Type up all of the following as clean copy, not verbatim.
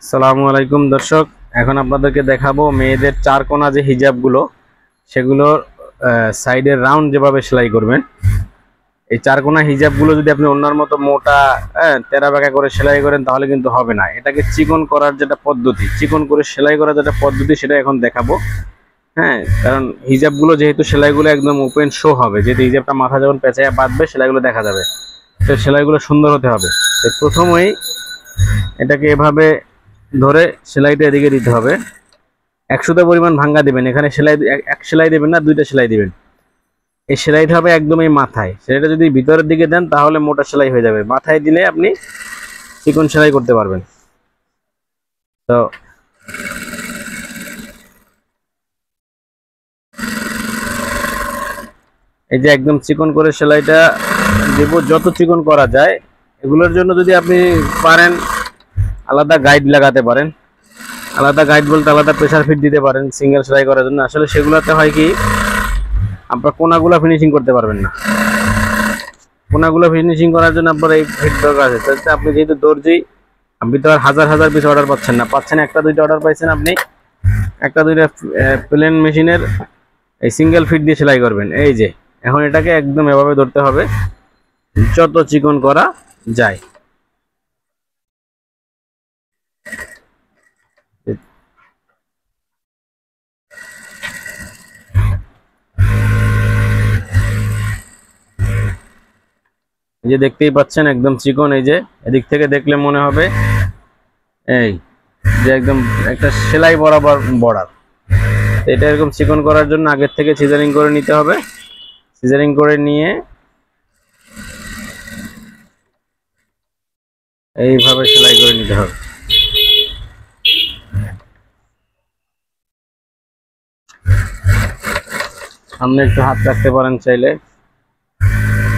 আসসালামু আলাইকুম দর্শক, এখন আপনাদেরকে দেখাবো মেয়েদের চার কোনা যে হিজাবগুলো সেগুলোর সাইডের রাউন্ড যেভাবে সেলাই করবেন। এই চার কোনা হিজাবগুলো যদি আপনি অন্যার মতো মোটা তেরা বেঁকা করে সেলাই করেন তাহলে কিন্তু হবে না। এটাকে চিকন করার যেটা পদ্ধতি, চিকন করে সেলাই করার যেটা পদ্ধতি সেটা এখন দেখাবো। কারণ হিজাবগুলো যেহেতু সেলাইগুলো একদম ওপেন শো হবে, যেহেতু হিজাবটা মাথা যখন পেঁচায় বাঁধবে সেলাইগুলো দেখা যাবে, তো সেলাইগুলো সুন্দর হতে হবে। প্রথমেই এটাকে এভাবে ধরে সেলাইটা এদিকে দিতে হবে। 100টা পরিমাণ ভাঙ্গা দিবেন। এখানে সেলাই এক সেলাই দিবেন না, দুইটা সেলাই দিবেন। এই সেলাইটা হবে একদম এই মাথায়। সেলাইটা যদি ভিতরের দিকে দেন তাহলে মোটা সেলাই হয়ে যাবে, মাথায় দিলে আপনি চিকন সেলাই করতে পারবেন। তো এই যে একদম চিকন করে সেলাইটা দেব, যত চিকন করা যায়। এগুলোর জন্য যদি আপনি পারেন আলাদা গাইড লাগাতে পারেন। আলাদা গাইড বলতে আলাদা প্রেসার ফিট দিতে পারেন সিঙ্গেল সেলাই করার জন্য। আসলে সেগুলোতে হয় কি, আপনার কোনাগুলো ফিনিশিং করতে পারবেন না। কোনাগুলো ফিনিশিং করার জন্য আপনার এই ফিট দরকার আছে। তাতে আপনি যেহেতু দর্জি, আপনি তো আর হাজার হাজার পিস অর্ডার পাচ্ছেন না, পাচ্ছেন একটা দুইটা অর্ডার পাইছেন, আপনি একটা দুইটা প্লেন মেশিনের এই সিঙ্গেল ফিট দিয়ে সেলাই করবেন। এই যে এখন এটাকে একদম এভাবে ধরতে হবে যত চিকন করা যায়। এই যে দেখতেই পাচ্ছেন একদম চিকন। এই যে এদিক থেকে দেখলে মনে হবে এই যে একদম একটা সেলাই বরাবর বর্ডার। এটা এরকম চিকন করার জন্য আগের থেকে সিজারিং করে নিতে হবে। সিজারিং করে নিয়ে এইভাবে সেলাই করে নিতে হবে। সামনে একটু হাত রাখতে পারেন চাইলে।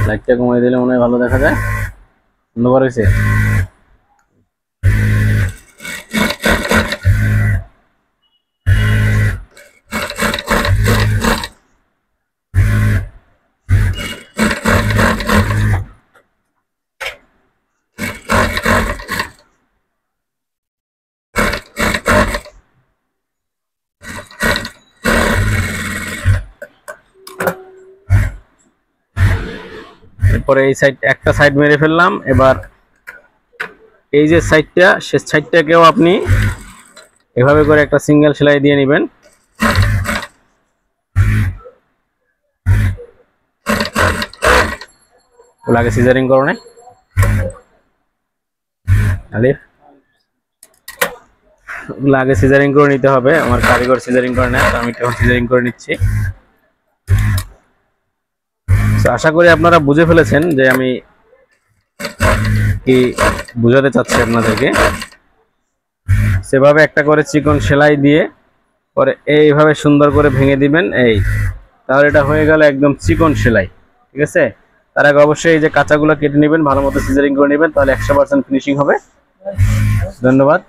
লাইটটা কমিয়ে দিলে মনে হয় ভালো দেখা যায়। অন্ধকার হয়েছে। এরপরে এই সাইড একটা সাইড মেরে ফেললাম। এবার এই যে সাইডটা, সে সাইডটাকেও আপনি এভাবে করে একটা সিঙ্গেল সেলাই দিয়ে নেবেন। লাগে সিজারিং করো না আগে সিজারিং করে নিতে হবে। আমার কারিগর সিজারিং করে না, আমি তখন সিজারিং করে নিচ্ছি। আশা করি আপনারা বুঝে ফেলেছেন যে আমি কি বুঝাতে চাচ্ছি আপনাদেরকে। সেভাবে একটা করে চিকন সেলাই দিয়ে পরে এইভাবে সুন্দর করে ভেঙে দিবেন। তাহলে এটা হয়ে গেল একদম চিকন সেলাই। ঠিক আছে, তার আগে অবশ্যই এই যে কাঁচাগুলো কেটে নেবেন, ভালো মতো সিজারিং করে নেবেন, তাহলে 100% ফিনিশিং হবে। ধন্যবাদ।